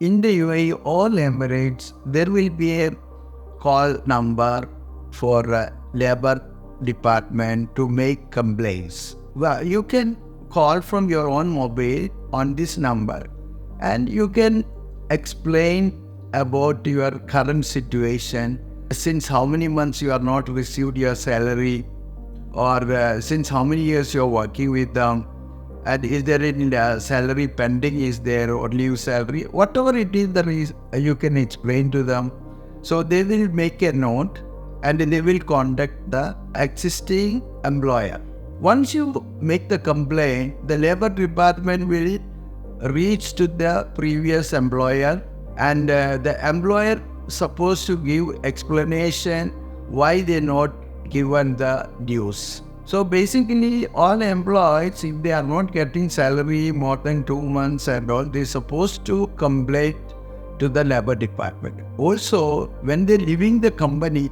In the UAE or Emirates, there will be a call number for labor department to make complaints. Well, you can call from your own mobile on this number and you can explain about your current situation, since how many months you have not received your salary, or since how many years you are working with them, and is there any salary pending, is there, or leave salary, whatever it is, you can explain to them. So they will make a note and they will contact the existing employer. Once you make the complaint, the labor department will reach to the previous employer, and the employer supposed to give explanation why they not given the dues. So basically, all employees, if they are not getting salary more than 2 months and all, they're supposed to complain to the labor department. Also, when they're leaving the company,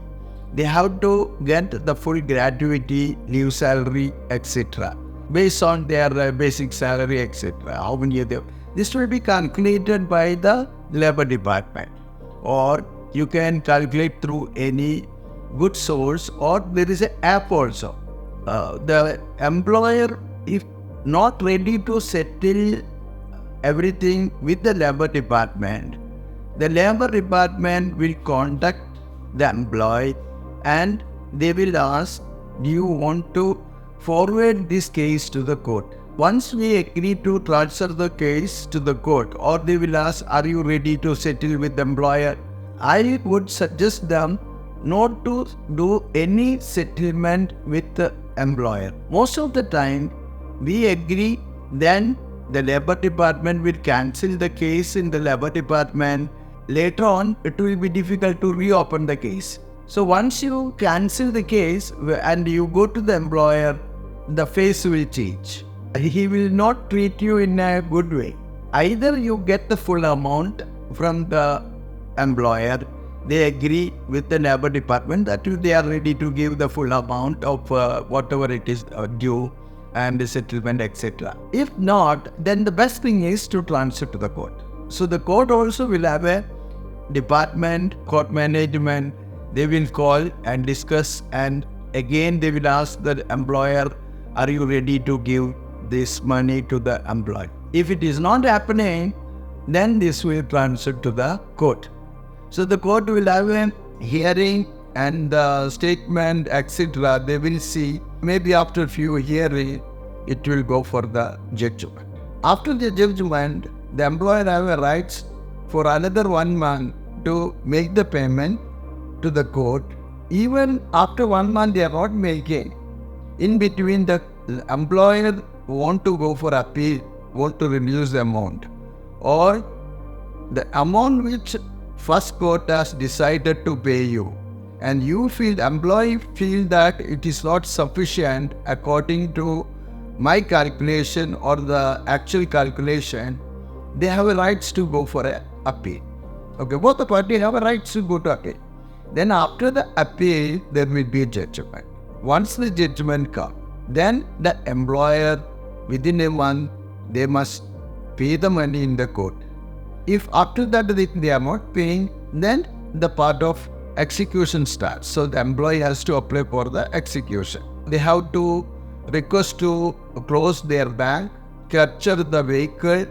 they have to get the full gratuity, leave salary, etc. based on their basic salary, etc. How many of them? This will be calculated by the labor department, or you can calculate through any good source, or there is an app also. The employer, if not ready to settle everything with the labor department, the labor department will contact the employee and they will ask, do you want to forward this case to the court? Once we agree to transfer the case to the court, or they will ask, are you ready to settle with the employer? I would suggest them not to do any settlement with the employer. Most of the time, we agree, then the labor department will cancel the case in the labor department. Later on, it will be difficult to reopen the case. So once you cancel the case and you go to the employer, the face will change. He will not treat you in a good way. Either you get the full amount from the employer, they agree with the labor department that they are ready to give the full amount of whatever it is due and the settlement, etc. If not, then the best thing is to transfer to the court. So the court also will have a department, court management. They will call and discuss, and again they will ask the employer, are you ready to give this money to the employee? If it is not happening, then this will transfer to the court. So the court will have a hearing and the statement, etc. They will see. Maybe after a few hearings, it will go for the judgment. After the judgment, the employer have a rights for another 1 month to make the payment to the court. Even after 1 month they are not making, in between the employer want to go for appeal, want to reduce the amount, or the amount which first court has decided to pay you, and you feel, employee feel that it is not sufficient according to my calculation or the actual calculation, they have a rights to go for an appeal. Okay, both the parties have a rights to go to appeal. Then after the appeal, there will be a judgment. Once the judgment comes, then the employer, within a month, they must pay the money in the court. If after that they are not paying, then the part of execution starts. So the employee has to apply for the execution. They have to request to close their bank, capture the vehicle,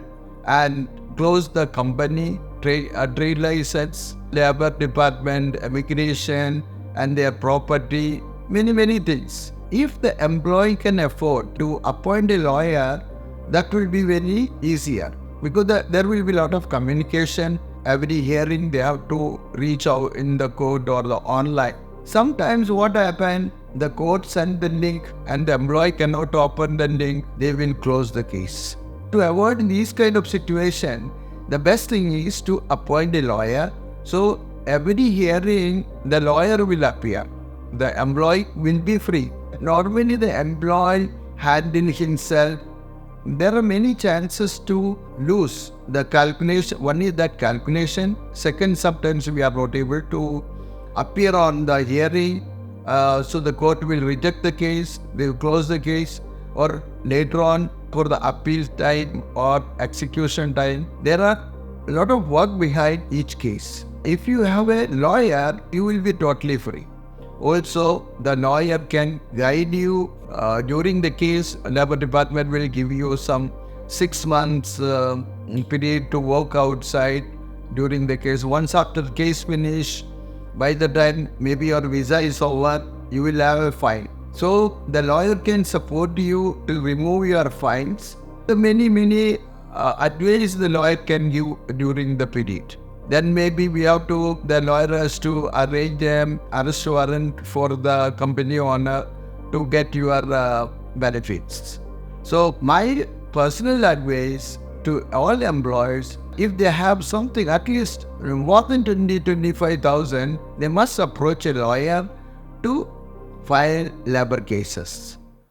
and close the company, trade license, labor department, immigration, and their property, many things. If the employee can afford to appoint a lawyer, that will be very easier, because there will be a lot of communication. Every hearing they have to reach out in the court or the online. Sometimes what happens, the court send the link and the employee cannot open the link, they will close the case. To avoid these kind of situation, the best thing is to appoint a lawyer. So every hearing, the lawyer will appear. The employee will be free. Normally the employee handle himself. There are many chances to lose the calculation. One is that calculation. Second, sometimes we are not able to appear on the hearing. So the court will reject the case, they will close the case, or later on for the appeal time or execution time, there are a lot of work behind each case. If you have a lawyer, you will be totally free. Also, the lawyer can guide you during the case. Labor department will give you some 6 months period to work outside during the case. Once after the case finish, by the time maybe your visa is over, you will have a fine. So the lawyer can support you to remove your fines. The many advice the lawyer can give during the period. Then maybe the lawyer has to arrange an arrest warrant for the company owner to get your benefits. So my personal advice to all employers, if they have something at least more than 25,000, they must approach a lawyer to file labor cases.